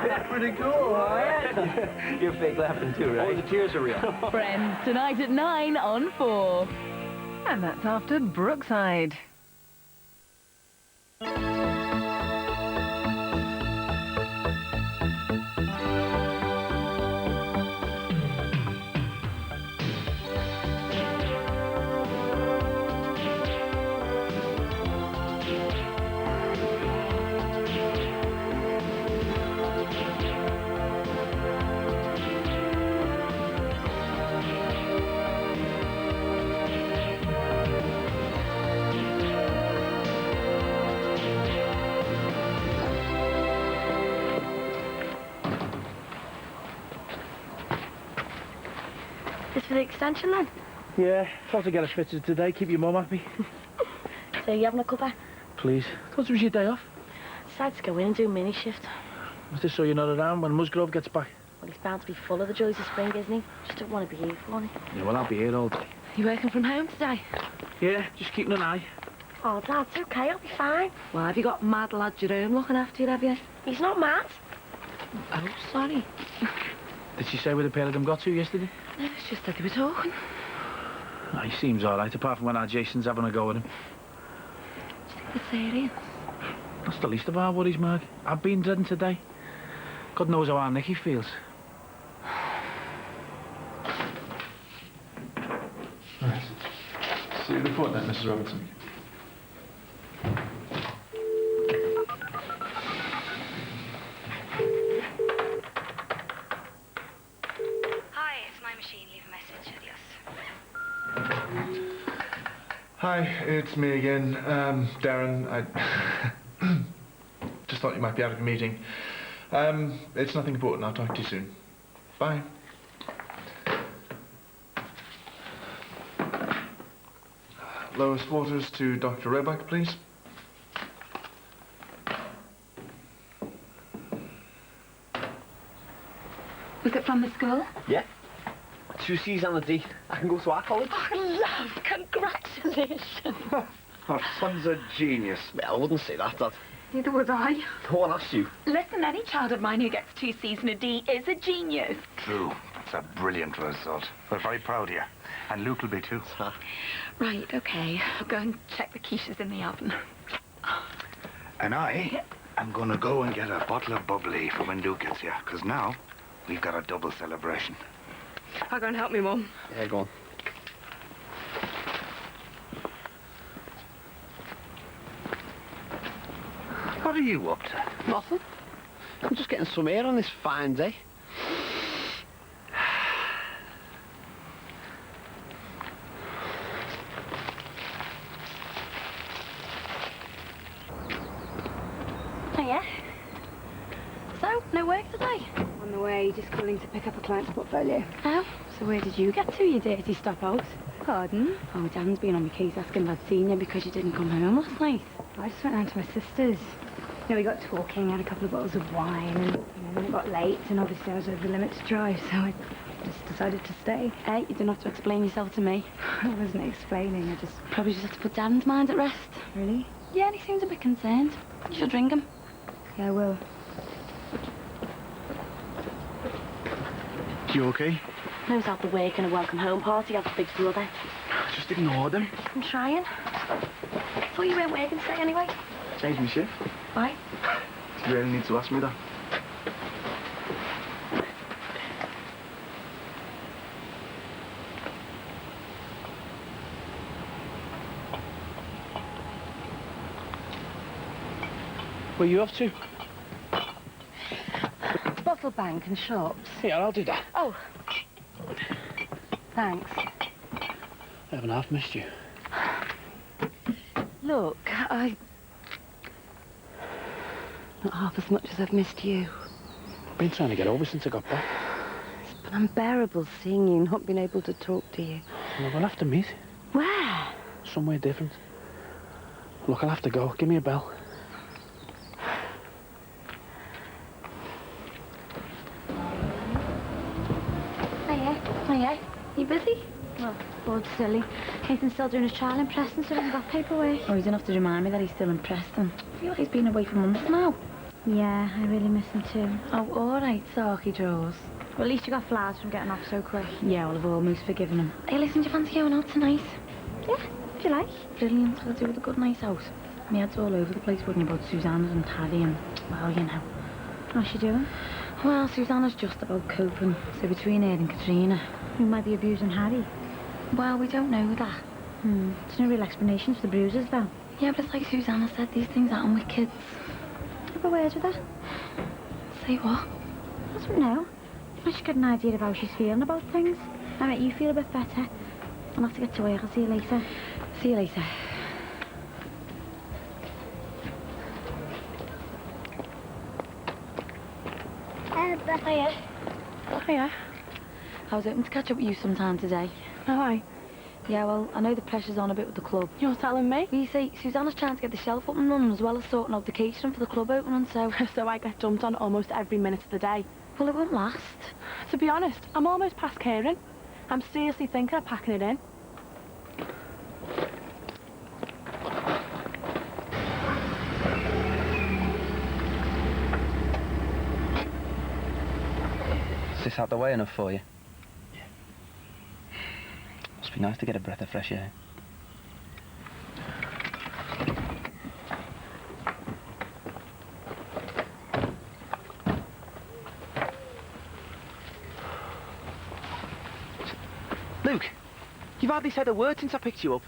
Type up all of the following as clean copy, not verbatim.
That's pretty cool, right? You're fake laughing too, right? Oh, the tears are real. Friends, tonight at 9 on 4. And that's after Brookside. This for the extension then? Yeah, thought to get it fitted today. Keep your mum happy. So you having a cuppa? Please. Thought it was your day off. Decided to go in and do a mini shift. Was this so you're not around when Musgrove gets back? Well, he's bound to be full of the joys of spring, isn't he? Just don't want to be here for him. Yeah, well, I'll be here all day. You working from home today? Yeah, just keeping an eye. Oh, Dad, it's okay, I'll be fine. Well, have you got mad lad Jerome looking after you, have you? He's not mad. Oh, sorry. Did she say where the pair of them got to yesterday? No, it's just that they were talking. Oh, he seems all right, apart from when our Jason's having a go at him. Do you think they're serious? That's the least of our worries, Mark. I've been dreading today. God knows how our Nicky feels. Right. See you report then, Mrs. Robertson. Hi, it's my machine. Leave a message. Adios. Hi, it's me again, Darren. I just thought you might be out of a meeting. It's nothing important. I'll talk to you soon. Bye. Lowest quarters to Dr. Roebuck, please. Was it from the school? Yeah. 2 C's on the D. I can go to our college. Oh, love, congratulations. Our son's a genius. Well, I wouldn't say that, Dad. Neither would I. No one asked you. Listen, any child of mine who gets 2 C's and a D is a genius. True. That's a brilliant result. We're very proud of you. And Luke will be too. Right, okay. I'll go and check the quiches in the oven. And I am going to go and get a bottle of bubbly for when Luke gets here. Because now we've got a double celebration. I'll go and help me, Mum. Yeah, go on. What are you up to? Nothing. I'm just getting some air on this fine day. Oh, yeah? So, no work today? On the way, just calling to pick up a client's portfolio. Oh, so where did you get to, you dirty stop-out? Pardon? Oh, Dan's been on my case asking if I'd seen you because you didn't come home last night. I just went round to my sister's. You know, we got talking, had a couple of bottles of wine, and then it got late, and obviously I was over the limit to drive, so I just decided to stay. Hey, you didn't have to explain yourself to me. I wasn't explaining, I just... Probably just have to put Dan's mind at rest. Really? Yeah, he seems a bit concerned. You should ring him. Yeah, I will. You okay? Knows out the work and a welcome home party as a big brother. Just ignored him. I'm trying. Thought you weren't working today anyway. Changed my shift. Why? You really need to ask me that. Where are you off to? Bottle bank and shops. Yeah, I'll do that. Oh. Thanks. I haven't half missed you. Look, not half as much as I've missed you. I've been trying to get over since I got back. It's been unbearable seeing you, not being able to talk to you. Well, we'll have to meet. Where? Somewhere different. Look, I'll have to go. Give me a bell. Hiya. You busy? Well, bored silly. Nathan's still doing his trial in Preston, so he hasn't got paperwork. Oh, he's enough to remind me that he's still in Preston. I feel like he's been away for months now. Yeah, I really miss him too. Oh, all right, Sarky Jaws. Well, at least you got flowers from getting off so quick. Yeah, well, I've almost forgiven him. Hey, listen, do you fancy going out tonight? Yeah, if you like. Brilliant. I'll do with a good night out. My head's all over the place, wouldn't you, about Susanna and Harry and, well, you know. How's she doing? Well, Susanna's just about coping. So between her and Katrina. Who might be abusing Harry? Well, we don't know that. There's no real explanations for the bruises, though. Yeah, but it's like Susanna said, these things happen with kids. Have a word with her. Say what? I don't know. I should get an idea of how she's feeling about things. I make you feel a bit better. I'll have to get to work. I'll see you later. See you later. Hiya. Hiya. I was hoping to catch up with you sometime today. Oh, hi. Yeah, well, I know the pressure's on a bit with the club. You're telling me? You see, Susanna's trying to get the shelf up and running as well as sorting out the catering for the club opening, so... So I get dumped on almost every minute of the day. Well, it won't last. To be honest, I'm almost past caring. I'm seriously thinking of packing it in. Is this out the way enough for you? Yeah. Must be nice to get a breath of fresh air. Luke, you've hardly said a word since I picked you up.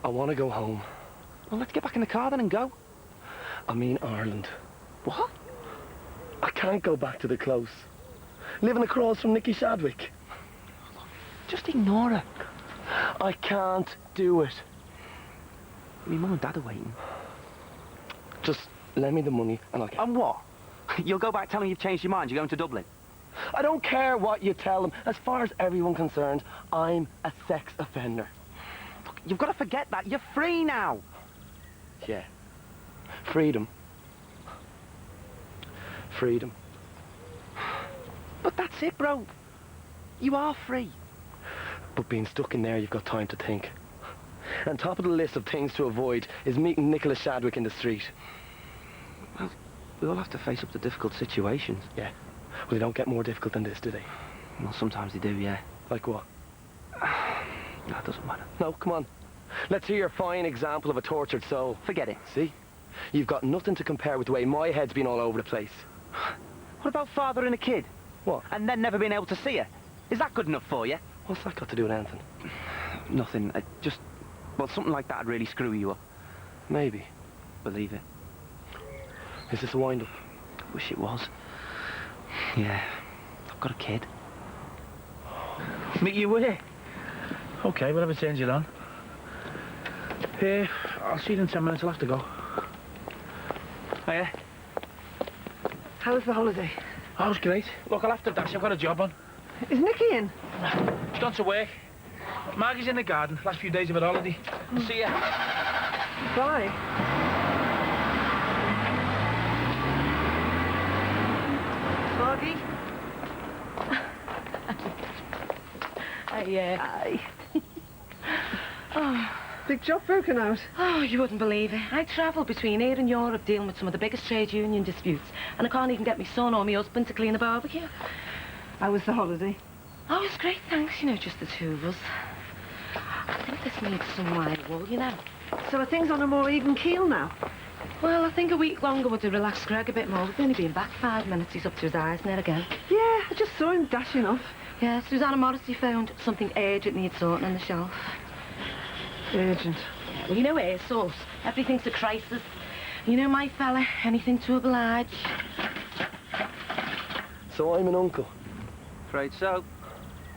I want to go home. Well, let's get back in the car then and go. I mean Ireland. What? I can't go back to the close. Living across from Nicky Shadwick. Just ignore her. I can't do it. My mum and dad are waiting. Just lend me the money and I'll get... And what? You'll go back telling you've changed your mind, you're going to Dublin? I don't care what you tell them. As far as everyone concerned, I'm a sex offender. Look, you've got to forget that. You're free now. Yeah. Freedom. Freedom. But that's it, bro. You are free. But being stuck in there, you've got time to think. And top of the list of things to avoid is meeting Nicholas Shadwick in the street. Well, we all have to face up to difficult situations. Yeah. Well, they don't get more difficult than this, do they? Well, sometimes they do, yeah. Like what? That doesn't matter. No, come on. Let's hear your fine example of a tortured soul. Forget it. See? You've got nothing to compare with the way my head's been all over the place. What about fathering a kid? What? And then never being able to see her? Is that good enough for you? What's that got to do with anything? Nothing. Just... Well, something like that'd really screw you up. Maybe. Believe it. Is this a wind-up? Wish it was. Yeah. I've got a kid. Meet you where? Okay, whatever turns you on. I'll see you in 10 minutes. I'll have to go. Oh, yeah? How was the holiday? Oh, it was great. Look, I'll have to dash. I've got a job on. Is Nicky in? She's gone to work. Margie's in the garden. Last few days of her holiday. See ya. Bye. Margie? Aye. Big job broken out. Oh, you wouldn't believe it. I travelled between here and Europe dealing with some of the biggest trade union disputes, and I can't even get my son or my husband to clean a barbecue. How was the holiday? Oh, it was great, thanks. You know, just the two of us. I think this needs some wide wool, you know. So are things on a more even keel now? Well, I think a week longer would have relaxed Greg a bit more. We've only been back 5 minutes. He's up to his eyes in there again. Yeah, I just saw him dashing off. Yeah, Susanna Morrissey found something urgent needs sorting on the shelf. Urgent. Yeah, well, you know air source. Everything's a crisis. You know my fella, anything to oblige. So I'm an uncle. Afraid so.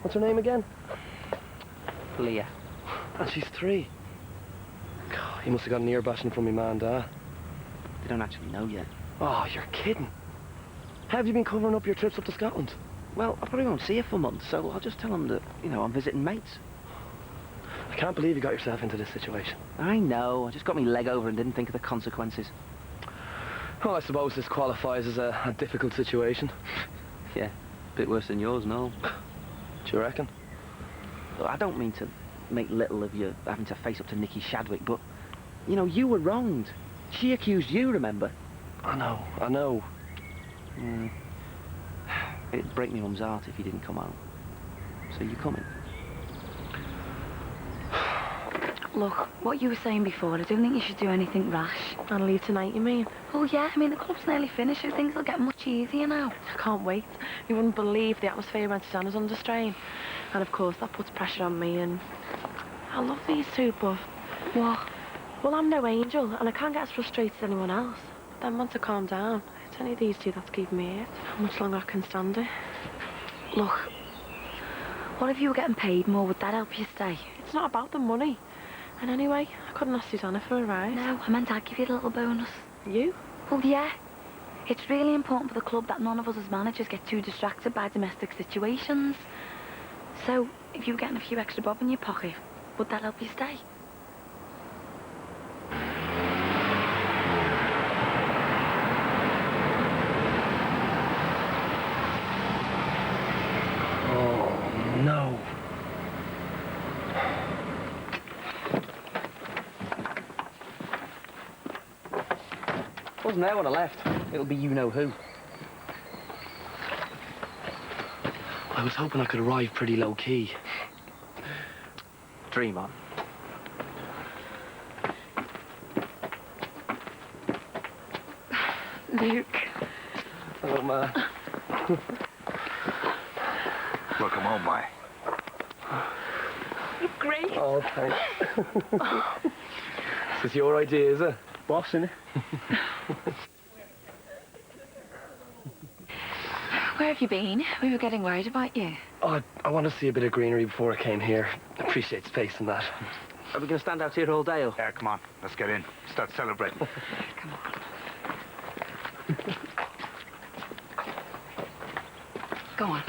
What's her name again? Leah. And she's 3. God, he must have got an ear bashing from me ma and dad. They don't actually know yet. Oh, you're kidding. How have you been covering up your trips up to Scotland? Well, I probably won't see her for months, so I'll just tell them that, you know, I'm visiting mates. I can't believe you got yourself into this situation. I know. I just got my leg over and didn't think of the consequences. Well, I suppose this qualifies as a difficult situation. Yeah, a bit worse than yours, no. Do you reckon? Look, I don't mean to make little of you having to face up to Nicky Shadwick, but, you know, you were wronged. She accused you, remember? I know. It'd break me mum's heart if you didn't come out. So you coming? Look, what you were saying before, I don't think you should do anything rash. I'll leave tonight, you mean? Oh, yeah, I mean, the club's nearly finished, so things will get much easier now. I can't wait. You wouldn't believe the atmosphere when Susanna's under strain. And of course, that puts pressure on me, and I love these two, but... What? Well, I'm no angel, and I can't get as frustrated as anyone else. But then once I calm down, it's only these two that's keeping me here. How much longer I can stand it? Look, what if you were getting paid more? Would that help you stay? It's not about the money. And anyway, I couldn't ask Susanna for a rise. No, I meant I'd give you a little bonus. You? Well, yeah. It's really important for the club that none of us as managers get too distracted by domestic situations. So, if you were getting a few extra bob in your pocket, would that help you stay? Oh, no. Wasn't there when I left. It'll be you-know-who. I was hoping I could arrive pretty low-key. Dream on. Luke. Oh, Ma. Welcome home, my. Great. Oh, thanks. This is your idea, is it? Boss, innit? Where have you been? We were getting worried about you. Oh, I want to see a bit of greenery before I came here. Appreciate space and that. Are we going to stand out here all day, or? Yeah, come on. Let's get in. Start celebrating. Come on. Go on.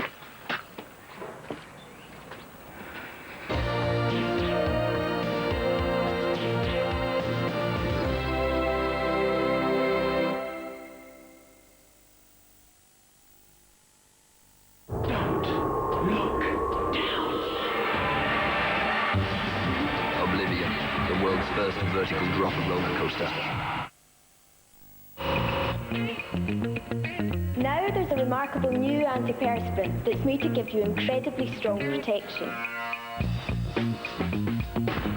Oblivion, the world's first vertical drop roller coaster. Now there's a remarkable new antiperspirant that's made to give you incredibly strong protection.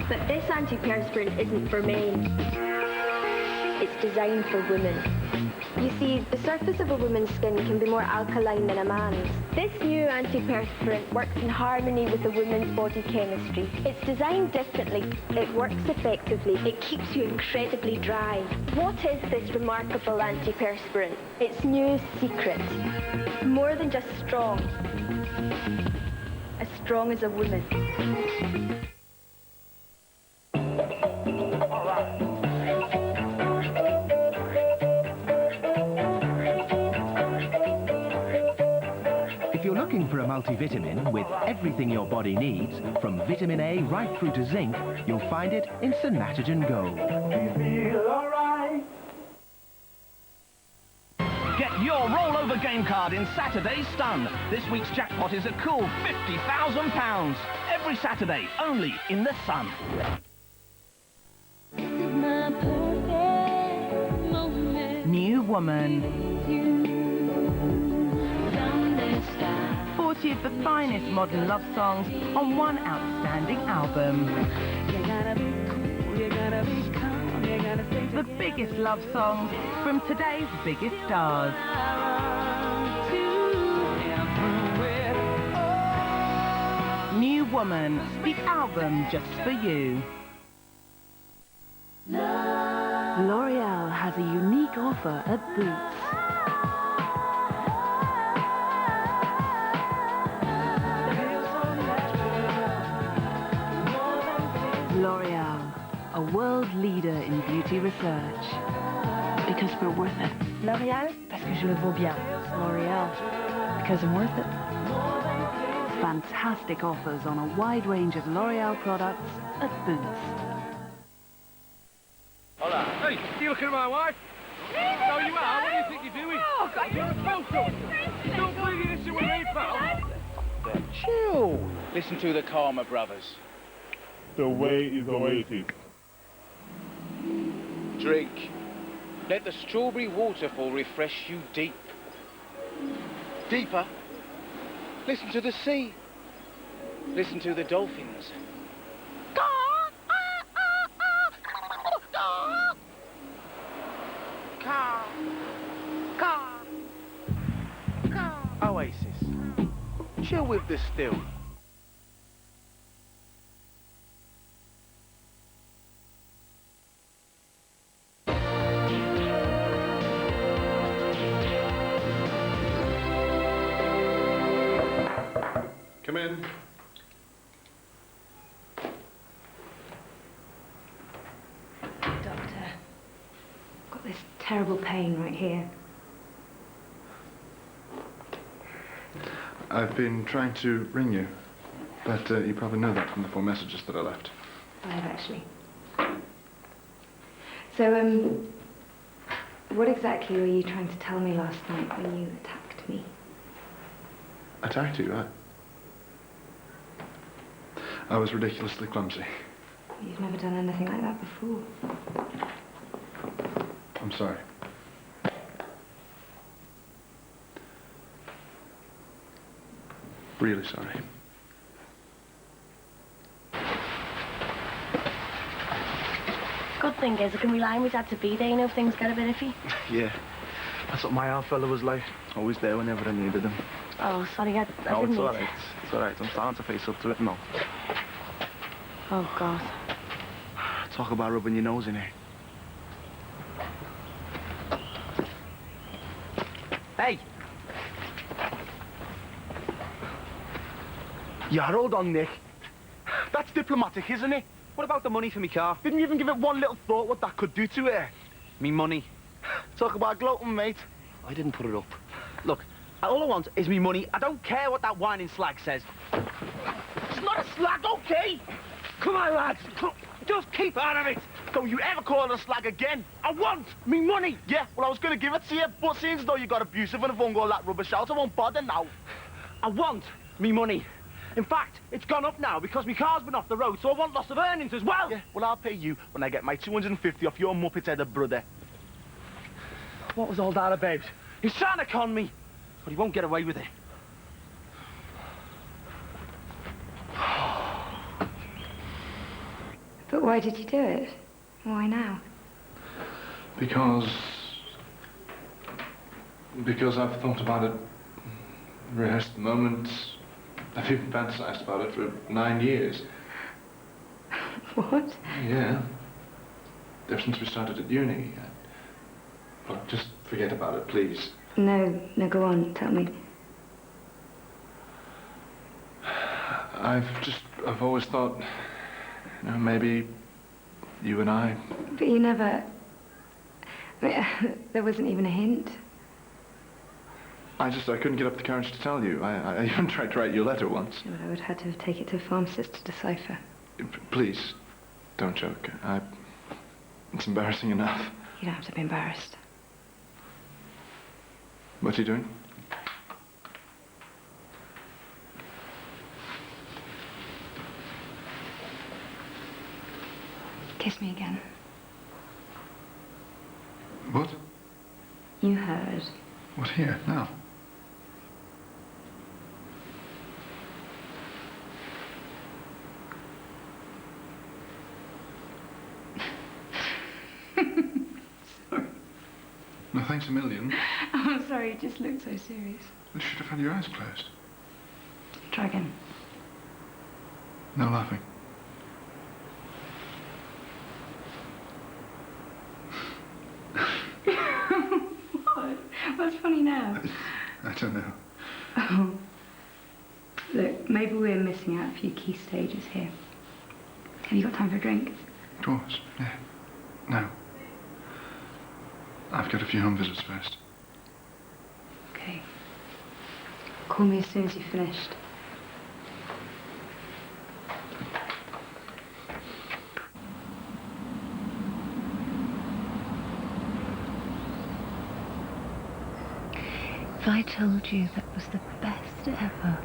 But this antiperspirant isn't for men. It's designed for women. You see, the surface of a woman's skin can be more alkaline than a man's. This new antiperspirant works in harmony with a woman's body chemistry. It's designed differently. It works effectively. It keeps you incredibly dry. What is this remarkable antiperspirant? Its new secret. More than just strong. As strong as a woman. If you're looking for a multivitamin with everything your body needs, from vitamin A right through to zinc, you'll find it in Synatogen Gold. Get your rollover game card in Saturday's Stun. This week's jackpot is a cool £50,000. Every Saturday, only in the Sun. New Woman. 40 of the finest modern love songs on one outstanding album. The biggest love songs from today's biggest stars. New Woman, the album just for you. L'Oreal has a unique offer at Boots. L'Oreal, a world leader in beauty research. Because we're worth it. L'Oreal, parce que je le vaux bien. L'Oreal, because I'm worth it. Fantastic offers on a wide range of L'Oreal products at Boots. Hola. Hey, you looking at my wife? No, you are. What do you think you're doing? Oh, God, you're supposed to. Don't bleed into with me, pal. Chill. Listen to the Karma Brothers. The way is oasis. Drink. Let the strawberry waterfall refresh you deep. Deeper. Listen to the sea. Listen to the dolphins. Oasis. Chill with the still. Come in. Doctor, I've got this terrible pain right here. I've been trying to ring you, but you probably know that from the 4 messages that I left. I have actually. So, what exactly were you trying to tell me last night when you attacked me? Attacked you? I was ridiculously clumsy. You've never done anything like that before. I'm sorry. Really sorry. Good thing is I can rely on my dad to be there, you know, if things get a bit iffy. Yeah, that's what my old fella was like. Always there whenever I needed him. Oh, sorry, I didn't it's mean all to. right. It's all right. I'm starting to face up to it now. Oh, God. Talk about rubbing your nose in it. Hey! Yeah, hold on, Nick. That's diplomatic, isn't it? What about the money for me car? Didn't you even give it one little thought what that could do to it? Me money. Talk about gloating, mate. I didn't put it up. Look, all I want is me money. I don't care what that whining slag says. It's not a slag, okay? Come on, lads. Just keep out of it. Don't you ever call it a slag again. I want me money. Yeah, well, I was going to give it to you, but since though you got abusive and have all that rubbish out, I won't bother now. I want me money. In fact, it's gone up now because my car's been off the road, so I want loss of earnings as well. Yeah, well, I'll pay you when I get my 250 off your muppet-headed brother. What was all that about? He's trying to con me, but he won't get away with it. But why did you do it? Why now? Because I've thought about it, rehearsed the moments. I've even fantasized about it for 9 years. What? Yeah. Ever since we started at uni. Look, just forget about it, please. No, go on, tell me. I've always thought, you know, maybe you and I... But you never... I mean, there wasn't even a hint. I couldn't get up the courage to tell you. I even tried to write you a letter once. Yeah, but I would have had to have taken it to a pharmacist to decipher. Please, don't joke. It's embarrassing enough. You don't have to be embarrassed. What are you doing? Kiss me again. What? You heard. What, here, now? Sorry. No, thanks a million. Oh, I'm sorry, you just looked so serious. You should have had your eyes closed. Try again. No laughing. What? What's funny now? I don't know. Oh. Look, maybe we're missing out a few key stages here. Have you got time for a drink? Of course, yeah. No. I've got a few home visits first. Okay. Call me as soon as you've finished. If I told you that was the best ever,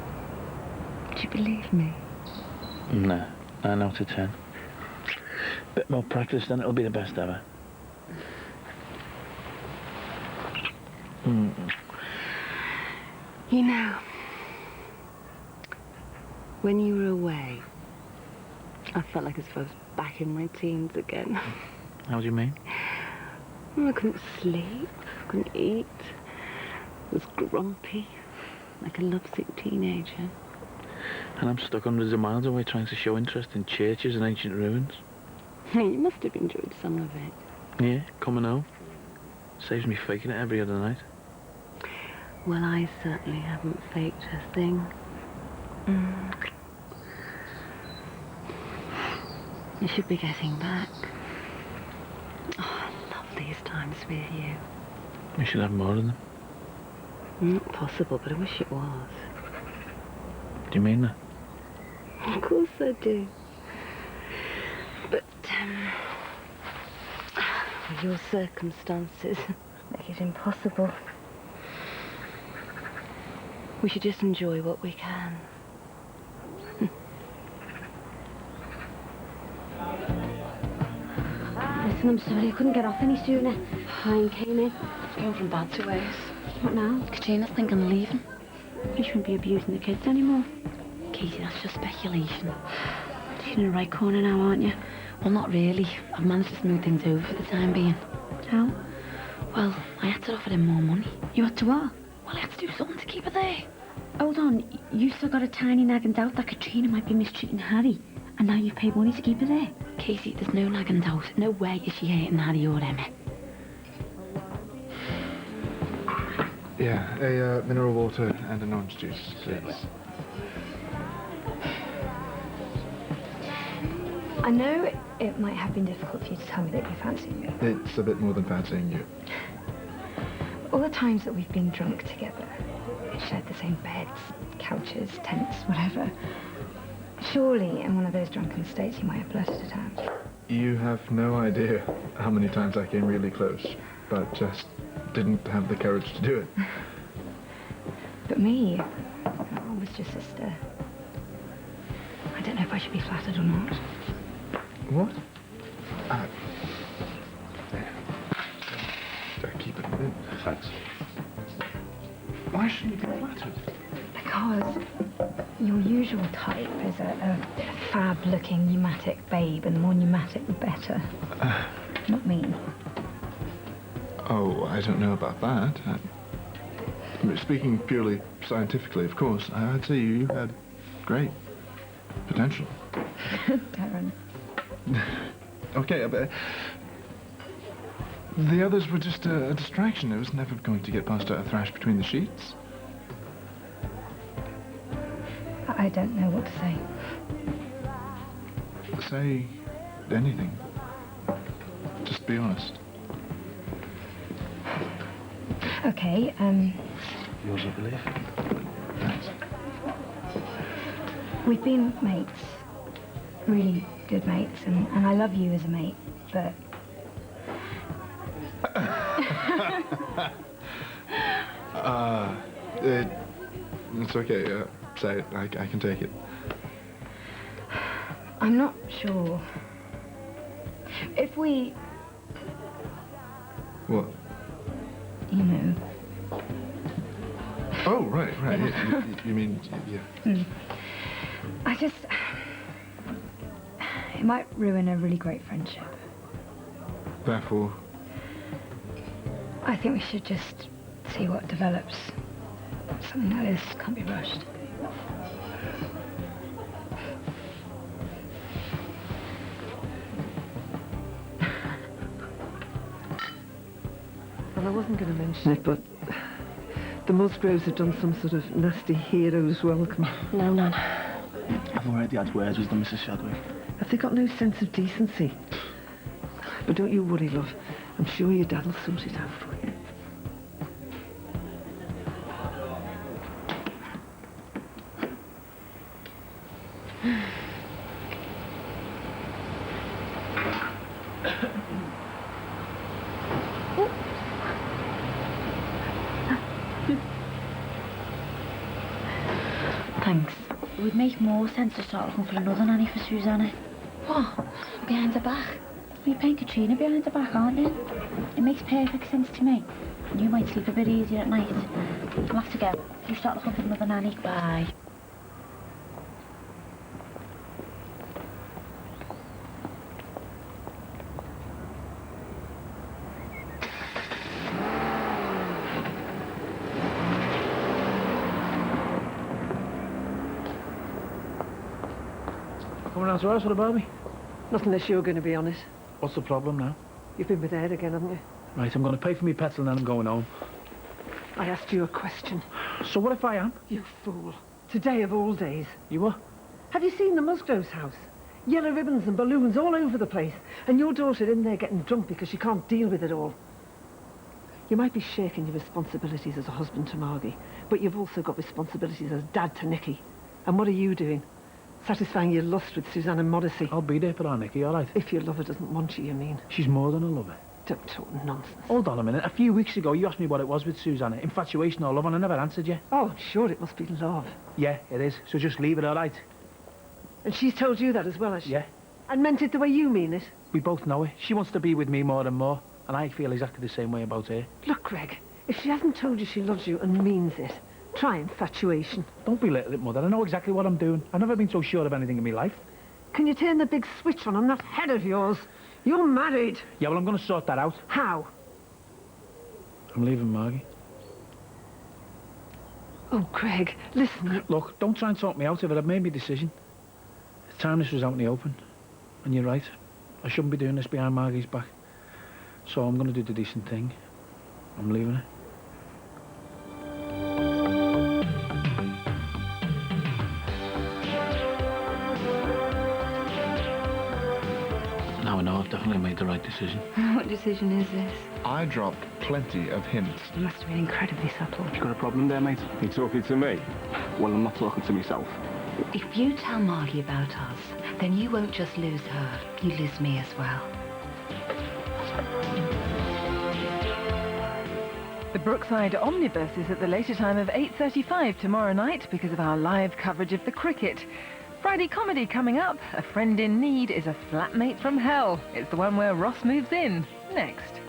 would you believe me? No, 9 out of 10. Bit more practice, then it'll be the best ever. You know, when you were away, I felt like I was back in my teens again. How do you mean? I couldn't sleep, couldn't eat. I was grumpy, like a lovesick teenager. And I'm stuck hundreds of miles away trying to show interest in churches and ancient ruins. You must have enjoyed some of it. Yeah, coming home. Saves me faking it every other night. Well, I certainly haven't faked a thing. You should be getting back. Oh, I love these times with you. We should have more of them. Not possible, but I wish it was. Do you mean that? Of course I do. But, your circumstances make it impossible. We should just enjoy what we can. Listen, I'm sorry, I couldn't get off any sooner. Ryan came in. It's going from bad to worse. What now? Katrina's thinking of leaving. You shouldn't be abusing the kids anymore. Katie, that's just speculation. You're in the right corner now, aren't you? Well, not really. I've managed to smooth things over for the time being. How? Well, I had to offer him more money. You had to what? Well, I had to do something to keep her there. Hold on, you still got a tiny nagging doubt that Katrina might be mistreating Harry, and now you've paid money to keep her there? Casey, there's no nagging doubt. No way is she hating Harry or Emma. Yeah, a mineral water and an orange juice, please. I know it might have been difficult for you to tell me that you fancy me. It's a bit more than fancying you. All the times that we've been drunk together, shared the same beds, couches, tents, whatever. Surely, in one of those drunken states, you might have blurted it out. You have no idea how many times I came really close, but just didn't have the courage to do it. But me, I was your sister. I don't know if I should be flattered or not. What? Keep it in. Thanks. Why shouldn't you be flattered? Because your usual type is a fab-looking pneumatic babe, and the more pneumatic, the better. Not me. Oh, I don't know about that. Speaking purely scientifically, of course, I'd say you had great potential. Darren. Okay, but the others were just a distraction. It was never going to get past a thrash between the sheets. I don't know what to say. Say anything. Just be honest. Okay, Yours, I believe. Thanks. we've been mates. Really good mates, and I love you as a mate, but... It's okay. Say it. I can take it. I'm not sure. If we... What? You know... Oh, right. You mean, yeah. I just... It might ruin a really great friendship. Therefore... I think we should just see what develops. Something like this can't be rushed. Well, I wasn't going to mention it, but the Musgroves have done some sort of nasty hero's welcome. No, Nan. I've already had words with them, Mrs. Shadwick. Have they got no sense of decency? But don't you worry, love. I'm sure your dad will sort it out for you. Thanks. It would make more sense to start looking for another nanny for Susanna. What? Behind her back? You're paying Katrina behind her back, aren't you? It makes perfect sense to me. And you might sleep a bit easier at night. I'll have to go. You start looking for another nanny. Bye. Coming round to us, what about me? Not unless you're going to be on it. What's the problem now? You've been with Ed again, haven't you? Right, I'm going to pay for me petrol and then I'm going home. I asked you a question. So what if I am? You fool. Today of all days. You what? Have you seen the Musgroves house? Yellow ribbons and balloons all over the place. And your daughter in there getting drunk because she can't deal with it all. You might be shaking your responsibilities as a husband to Margie, but you've also got responsibilities as dad to Nicky. And what are you doing? Satisfying your lust with Suzanne and Modesty. I'll be there for our Nicky, all right? If your lover doesn't want you, you mean? She's more than a lover. Don't talk nonsense. Hold on a minute. A few weeks ago, you asked me what it was with Susanna. Infatuation or love, and I never answered you. Oh, I'm sure it must be love. Yeah, it is. So just leave it, all right? And she's told you that as well, has she? Yeah. And meant it the way you mean it? We both know it. She wants to be with me more and more, and I feel exactly the same way about her. Look, Greg, if she hasn't told you she loves you and means it, try infatuation. Don't belittle it, Mother. I know exactly what I'm doing. I've never been so sure of anything in my life. Can you turn the big switch on that head of yours? You're married. Yeah, well, I'm going to sort that out. How? I'm leaving Margie. Oh, Greg, listen. Look, don't try and talk me out of it. I've made my decision. It's time this was out in the open. And you're right. I shouldn't be doing this behind Margie's back. So I'm going to do the decent thing. I'm leaving her. Now I know I've definitely made the right decision. What decision is this? I dropped plenty of hints. You must have been incredibly subtle. You got a problem there, mate? You talking to me? Well, I'm not talking to myself. If you tell Margie about us, then you won't just lose her, you lose me as well. The Brookside Omnibus is at the later time of 8:35 tomorrow night because of our live coverage of the cricket. Friday comedy coming up. A Friend in Need is a flatmate from hell. It's the one where Ross moves in. Next.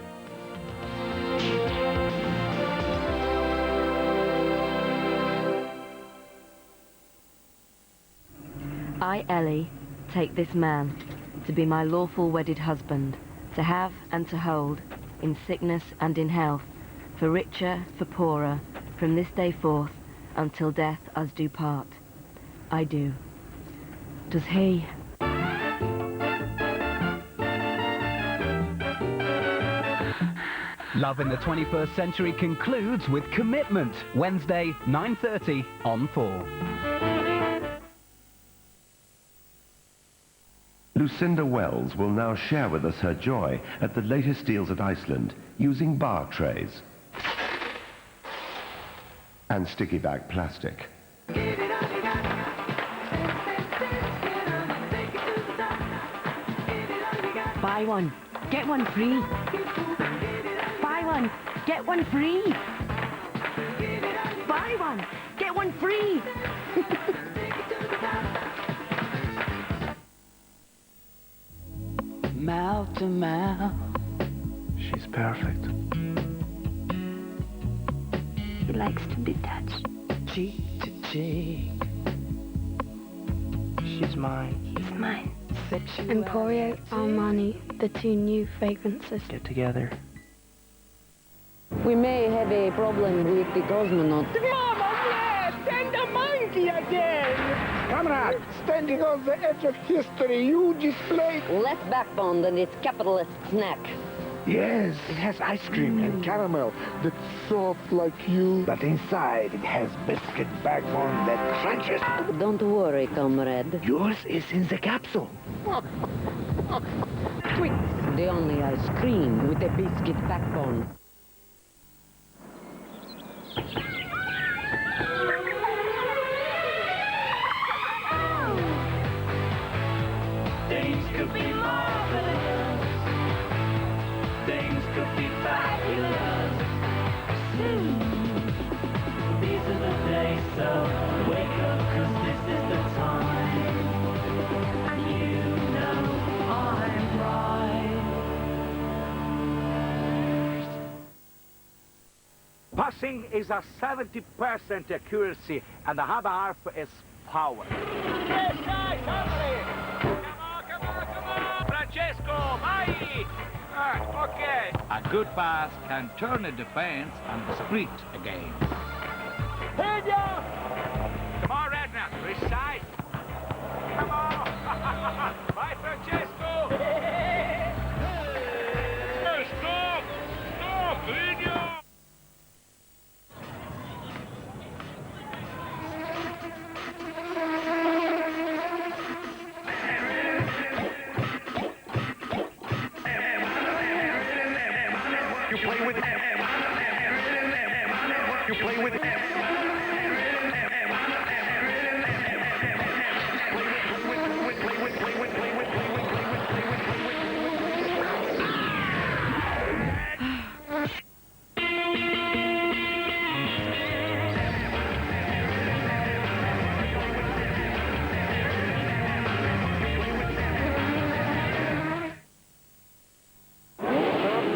I, Ellie, take this man to be my lawful wedded husband, to have and to hold, in sickness and in health, for richer, for poorer, from this day forth, until death us do part. I do. Does he? Love in the 21st Century concludes with Commitment, Wednesday, 9:30 on 4. Lucinda Wells will now share with us her joy at the latest deals at Iceland using bar trays and sticky back plastic. Buy one, get one free. Buy one, get one free. Buy one, get one free. Mouth to mouth. She's perfect. He likes to be touched. Cheek to cheek. She's mine. He's mine. Sexual. Emporio, Armani, the two new fragrances. Get together. We may have a problem with the cosmonaut. Send a monkey again! Comrade, standing on the edge of history, you display... Less backbone than its capitalist snack. Yes, it has ice cream and caramel that's soft like you, but inside it has biscuit backbone that crunches. Don't worry, comrade. Yours is in the capsule. Twix, the only ice cream with a biscuit backbone. Things could be marvelous. Things could be fabulous. Soon. These are the days, so wake up, 'cause this is the time. And you know I'm right. Passing is a 70% accuracy, and the hammer is power. Yes, come on, Francesco, vai! Okay. A good pass can turn a defense and split a game. Come on, Redner, this side. Come on! Vai, Francesco! Stop! Stop, idiot! You play with him. You play with him.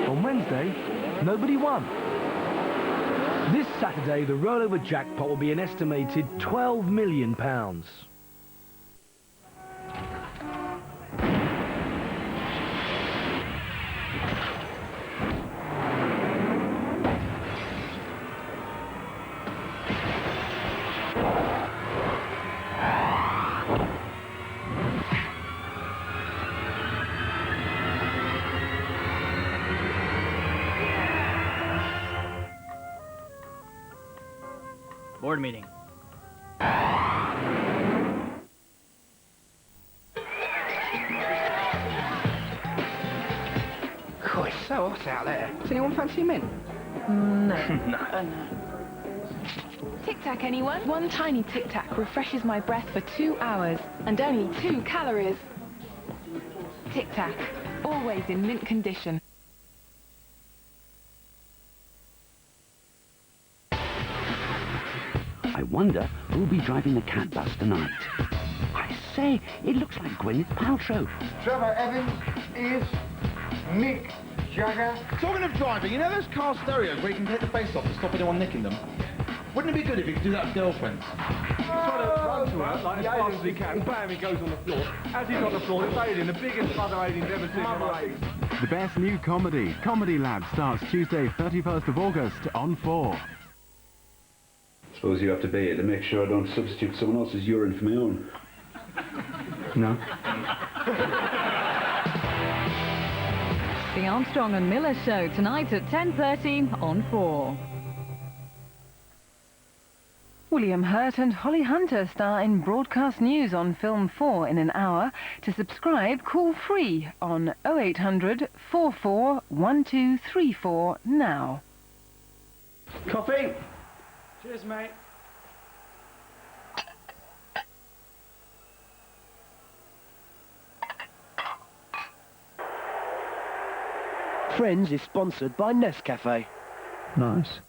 On Wednesday, nobody won. This Saturday, the rollover jackpot will be an estimated £12 million. Board meeting. God, it's so hot out there. Does anyone fancy a mint? No. Tic Tac, anyone? One tiny Tic Tac refreshes my breath for 2 hours and only 2 calories. Tic Tac, always in mint condition. I wonder who'll be driving the cat bus tonight. I say, it looks like Gwyneth Paltrow. Trevor Evans is Mick Jagger. Talking of driving, you know those car stereos where you can take the face off to stop anyone nicking them? Wouldn't it be good if you could do that with girlfriends? He's trying to run to her like as fast as he can. Bam, he goes on the floor. As he's on the floor, it's Aiden, the biggest mother Aiden's ever seen in her life. The best new comedy, Comedy Lab, starts Tuesday, 31st of August on 4. Suppose you have to pay it to make sure I don't substitute someone else's urine for my own. No. The Armstrong and Miller Show tonight at 10:30 on 4. William Hurt and Holly Hunter star in broadcast news on Film 4 in an hour. To subscribe, call free on 0800 44 1234 now. Coffee? Cheers, mate. Friends is sponsored by Nescafe. Nice.